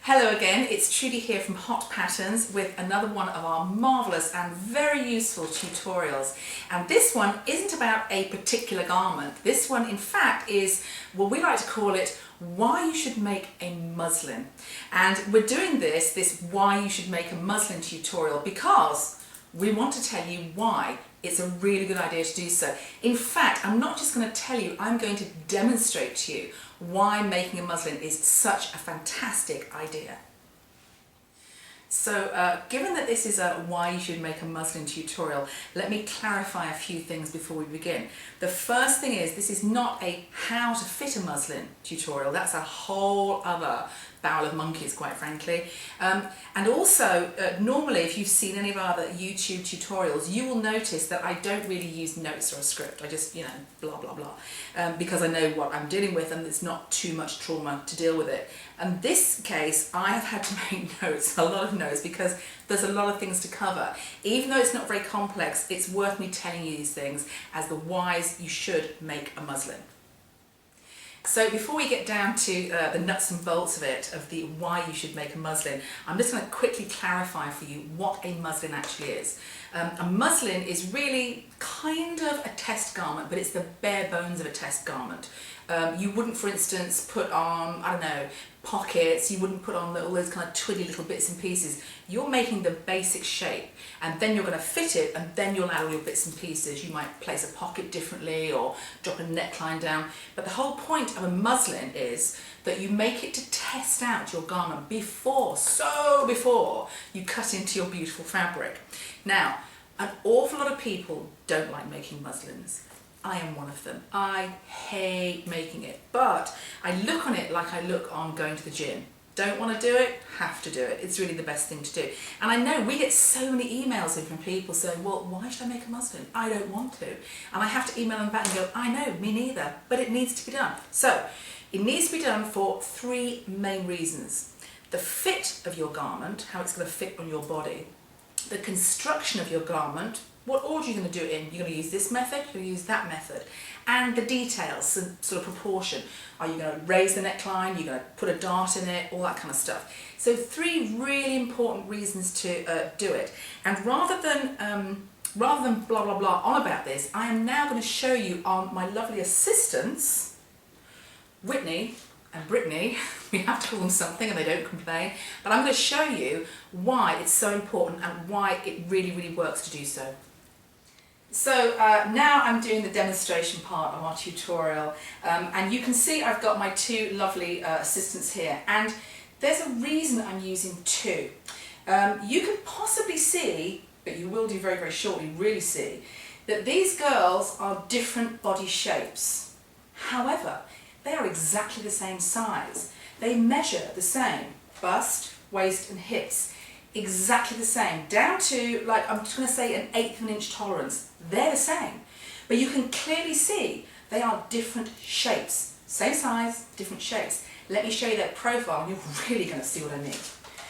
Hello again, it's Trudy here from Hot Patterns with another one of our marvellous and very useful tutorials. And this one isn't about a particular garment. This one in fact is what we like to call it why you should make a muslin. And we're doing this why you should make a muslin tutorial because we want to tell you why it's a really good idea to do so. In fact, I'm not just going to tell you, I'm going to demonstrate to you why making a muslin is such a fantastic idea. So given that this is a why you should make a muslin tutorial, let me clarify a few things before we begin. The first thing is this is not a how to fit a muslin tutorial. That's a whole other barrel of monkeys, quite frankly. And also, normally if you've seen any of our other YouTube tutorials, you will notice that I don't really use notes or a script. I just, blah, blah, blah, because I know what I'm dealing with and it's not too much trauma to deal with it. In this case, I have had to make notes, a lot of notes, because there's a lot of things to cover. Even though it's not very complex, it's worth me telling you these things as the whys you should make a muslin. So before we get down to the nuts and bolts of it, of the why you should make a muslin, I'm just going to quickly clarify for you what a muslin actually is. A muslin is really kind of a test garment, but it's the bare bones of a test garment. You wouldn't, for instance, put on, I don't know, pockets, you wouldn't put on all those kind of twiggy little bits and pieces. You're making the basic shape and then you're going to fit it and then you'll add all your bits and pieces. You might place a pocket differently or drop a neckline down. But the whole point of a muslin is that you make it to test out your garment before you cut into your beautiful fabric. Now, an awful lot of people don't like making muslins. I am one of them. I hate making it, but I look on it like I look on going to the gym. Don't want to do it, have to do it. It's really the best thing to do. And I know we get so many emails in from people saying, well, why should I make a muslin? I don't want to. And I have to email them back and go, I know, me neither, but it needs to be done. So it needs to be done for three main reasons. The fit of your garment, how it's going to fit on your body. The construction of your garment, what order you're going to do it in. You're going to use this method, you're going to use that method. And the details, sort of proportion. Are you going to raise the neckline, you're going to put a dart in it, all that kind of stuff. So three really important reasons to do it. And rather than blah, blah, blah on about this, I am now going to show you on my lovely assistants, Whitney and Brittany, we have to call them something and they don't complain, but I'm going to show you why it's so important and why it really, really works to do so. So now I'm doing the demonstration part of our tutorial and you can see I've got my two lovely assistants here, and there's a reason I'm using two. You can possibly see, but you will do very, very shortly, really see, that these girls are different body shapes. However, they are exactly the same size. They measure the same, bust, waist and hips. Exactly the same, down to, like, I'm just going to say an 1/8 of an inch tolerance. They're the same, but you can clearly see they are different shapes. Same size, different shapes. Let me show you their profile and you're really going to see what I mean.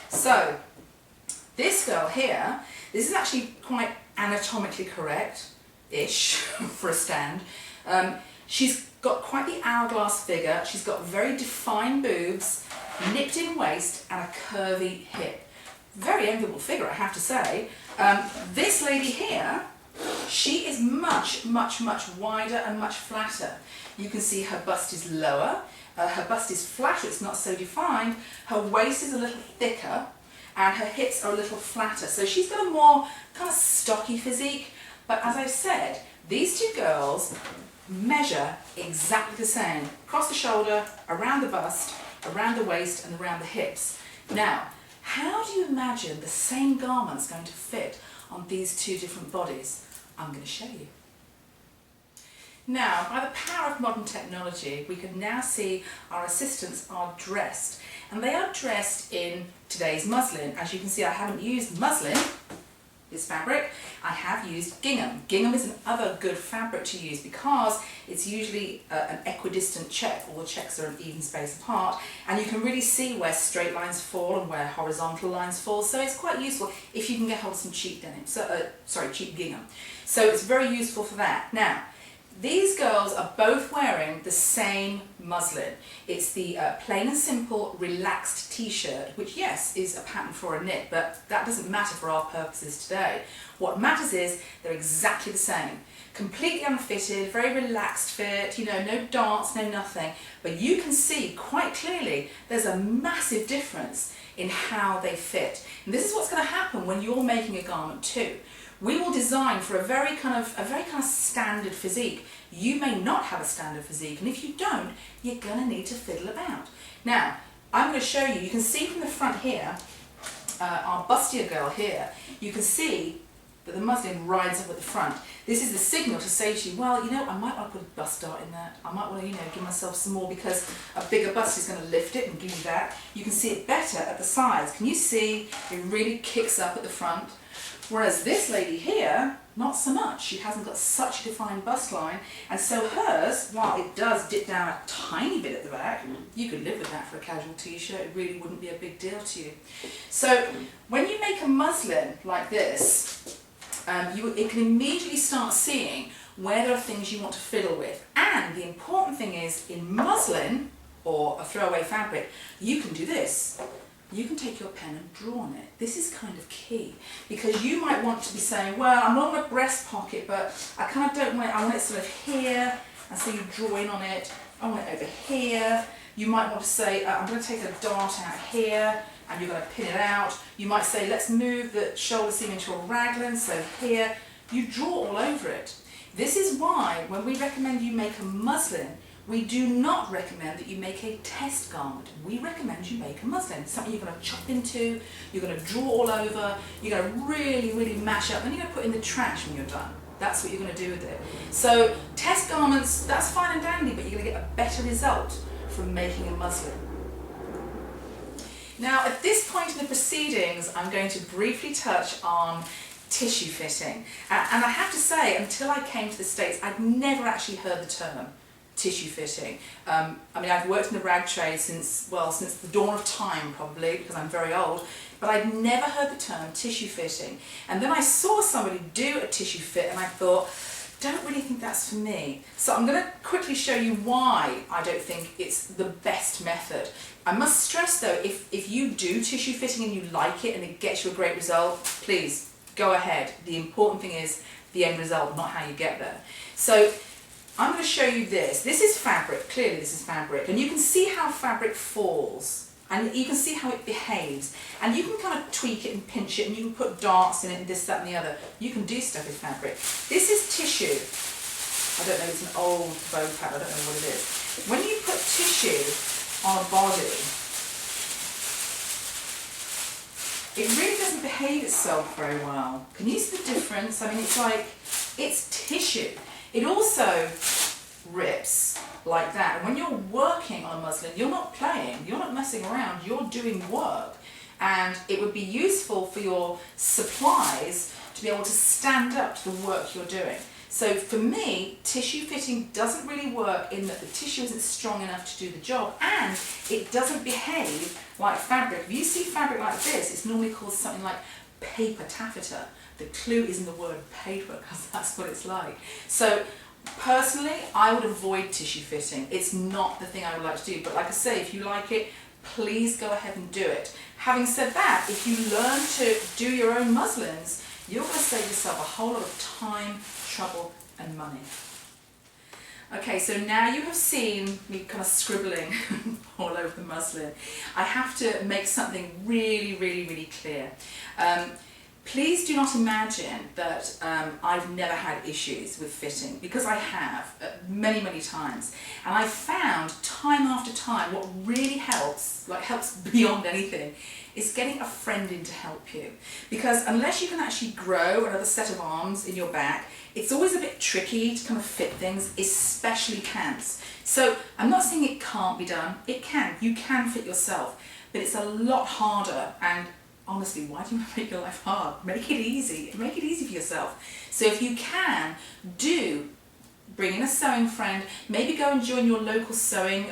So, this girl here, this is actually quite anatomically correct-ish for a stand. She's got quite the hourglass figure, she's got very defined boobs, nipped in waist and a curvy hip. Very enviable figure, I have to say. This lady here, she is much, much, much wider and much flatter. You can see her bust is lower, her bust is flatter, it's not so defined, her waist is a little thicker, and her hips are a little flatter. So she's got a more kind of stocky physique, but as I've said, these two girls measure exactly the same. Across the shoulder, around the bust, around the waist, and around the hips. Now, how do you imagine the same garment's going to fit on these two different bodies? I'm going to show you. Now, by the power of modern technology, we can now see our assistants are dressed. And they are dressed in today's muslin. As you can see, I haven't used muslin, this fabric. I have used gingham. Gingham is another good fabric to use because it's usually an equidistant check. All the checks are an even space apart, and you can really see where straight lines fall and where horizontal lines fall. So it's quite useful if you can get hold of some cheap denim. Cheap gingham. So it's very useful for that. Now, These girls are both wearing the same muslin. It's the plain and simple relaxed t-shirt, which yes is a pattern for a knit, but that doesn't matter for our purposes today. What matters is they're exactly the same. Completely unfitted, very relaxed fit, you know, no darts, no nothing. But you can see quite clearly there's a massive difference in how they fit. And this is what's going to happen when you're making a garment too. We will design for a very kind of standard physique. You may not have a standard physique, and if you don't, you're going to need to fiddle about. Now, I'm going to show you, you can see from the front here, our bustier girl here, you can see that the muslin rides up at the front. This is the signal to say to you, well, you know, I might want to put a bust dart in that. I might want to, you know, give myself some more because a bigger bust is going to lift it and give you that. You can see it better at the sides. Can you see it really kicks up at the front? Whereas this lady here, not so much. She hasn't got such a defined bust line, and so hers, while it does dip down a tiny bit at the back, you could live with that for a casual t-shirt. It really wouldn't be a big deal to you. So when you make a muslin like this, it can immediately start seeing where there are things you want to fiddle with. And the important thing is, in muslin or a throwaway fabric, you can do this. You can take your pen and draw on it. This is kind of key, because you might want to be saying, well, I'm on my breast pocket, but I kind of don't want it, I want it sort of here, and so you draw in on it. I want it over here. You might want to say, I'm going to take a dart out here, and you're going to pin it out. You might say, let's move the shoulder seam into a raglan, so here. You draw all over it. This is why, when we recommend you make a muslin, we do not recommend that you make a test garment. We recommend you make a muslin, something you're going to chop into, you're going to draw all over, you're going to really, really mash up, and you're going to put in the trash when you're done. That's what you're going to do with it. So test garments, that's fine and dandy, but you're going to get a better result from making a muslin. Now, at this point in the proceedings, I'm going to briefly touch on tissue fitting. And I have to say, until I came to the States, I'd never actually heard the term tissue fitting. I mean, I've worked in the rag trade since the dawn of time, probably, because I'm very old, but I'd never heard the term tissue fitting. And then I saw somebody do a tissue fit, and I thought, don't really think that's for me. So I'm going to quickly show you why I don't think it's the best method. I must stress though, if you do tissue fitting and you like it and it gets you a great result, please go ahead. The important thing is the end result, not how you get there. So I'm going to show you this. This is fabric. Clearly this is fabric. And you can see how fabric falls. And you can see how it behaves. And you can kind of tweak it and pinch it, and you can put darts in it and this, that and the other. You can do stuff with fabric. This is tissue. I don't know, it's an old bow pattern, I don't know what it is. When you put tissue on a body, it really doesn't behave itself very well. Can you see the difference? I mean, it's like, it's tissue. It also rips like that. And when you're working on a muslin, you're not playing, you're not messing around, you're doing work. And it would be useful for your supplies to be able to stand up to the work you're doing. So for me, tissue fitting doesn't really work in that the tissue isn't strong enough to do the job, and it doesn't behave like fabric. If you see fabric like this, it's normally called something like paper taffeta. The clue is in the word paper, because that's what it's like. So personally, I would avoid tissue fitting. It's not the thing I would like to do, but like I say, if you like it, please go ahead and do it. Having said that, if you learn to do your own muslins, you're going to save yourself a whole lot of time, trouble and money. Okay, so now you have seen me kind of scribbling all over the muslin. I have to make something really, really, really clear. Please do not imagine that I've never had issues with fitting, because I have many, many times. And I've found time after time what really helps, like helps beyond anything, is getting a friend in to help you. Because unless you can actually grow another set of arms in your back, it's always a bit tricky to kind of fit things, especially pants. So I'm not saying it can't be done. It can. You can fit yourself. But it's a lot harder, and honestly, why do you want to make your life hard? Make it easy. Make it easy for yourself. So if you can, do bring in a sewing friend, maybe go and join your local sewing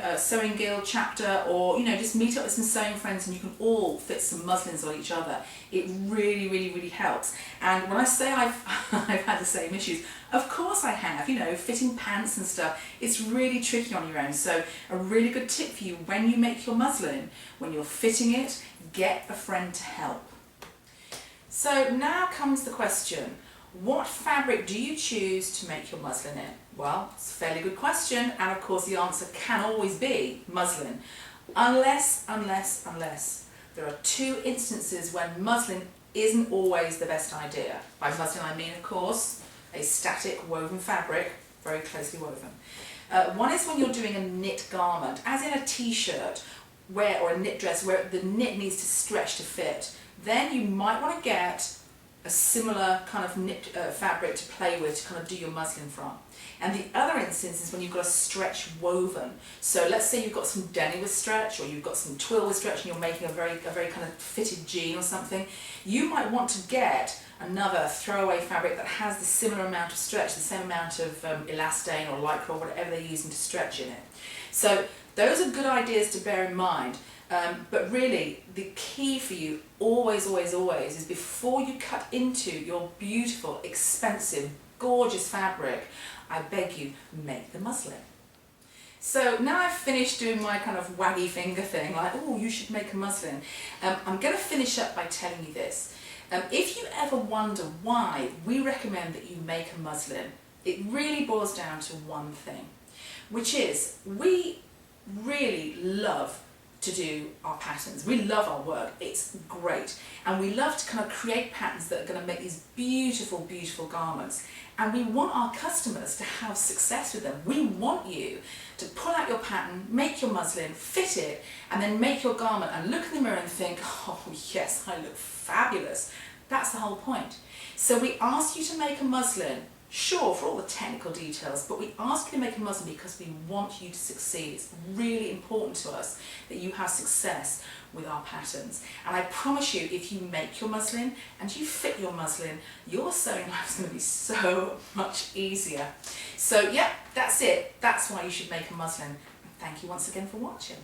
guild chapter, or just meet up with some sewing friends and you can all fit some muslins on each other. It really, really, really helps. And when I say I've had the same issues, of course I have, fitting pants and stuff, it's really tricky on your own. So a really good tip for you when you make your muslin, when you're fitting it, get a friend to help. So now comes the question, what fabric do you choose to make your muslin in? Well, it's a fairly good question, and of course the answer can always be muslin, unless there are two instances when muslin isn't always the best idea. By muslin I mean, of course, a static woven fabric, very closely woven. One is when you're doing a knit garment, as in a t-shirt or a knit dress where the knit needs to stretch to fit. Then you might want to get a similar kind of knit fabric to play with to kind of do your muslin from. And the other instance is when you've got a stretch woven. So let's say you've got some denny with stretch, or you've got some twill with stretch, and you're making a very kind of fitted jean or something. You might want to get another throwaway fabric that has the similar amount of stretch, the same amount of elastane or lycra or whatever they're using to stretch in it. So those are good ideas to bear in mind. But really, the key for you always is before you cut into your beautiful, expensive, gorgeous fabric, I beg you, make the muslin. So now I've finished doing my kind of waggy finger thing, like, oh, you should make a muslin. I'm going to finish up by telling you this. If you ever wonder why we recommend that you make a muslin, it really boils down to one thing, which is we really love to do our patterns. We love our work, it's great, and we love to kind of create patterns that are going to make these beautiful, beautiful garments, and we want our customers to have success with them. We want you to pull out your pattern, make your muslin, fit it, and then make your garment and look in the mirror and think, oh yes, I look fabulous. That's the whole point. So we ask you to make a muslin, sure, for all the technical details, but we ask you to make a muslin because we want you to succeed. It's really important to us that you have success with our patterns. And I promise you, if you make your muslin and you fit your muslin, your sewing life is going to be so much easier. So yeah, that's it. That's why you should make a muslin. And thank you once again for watching.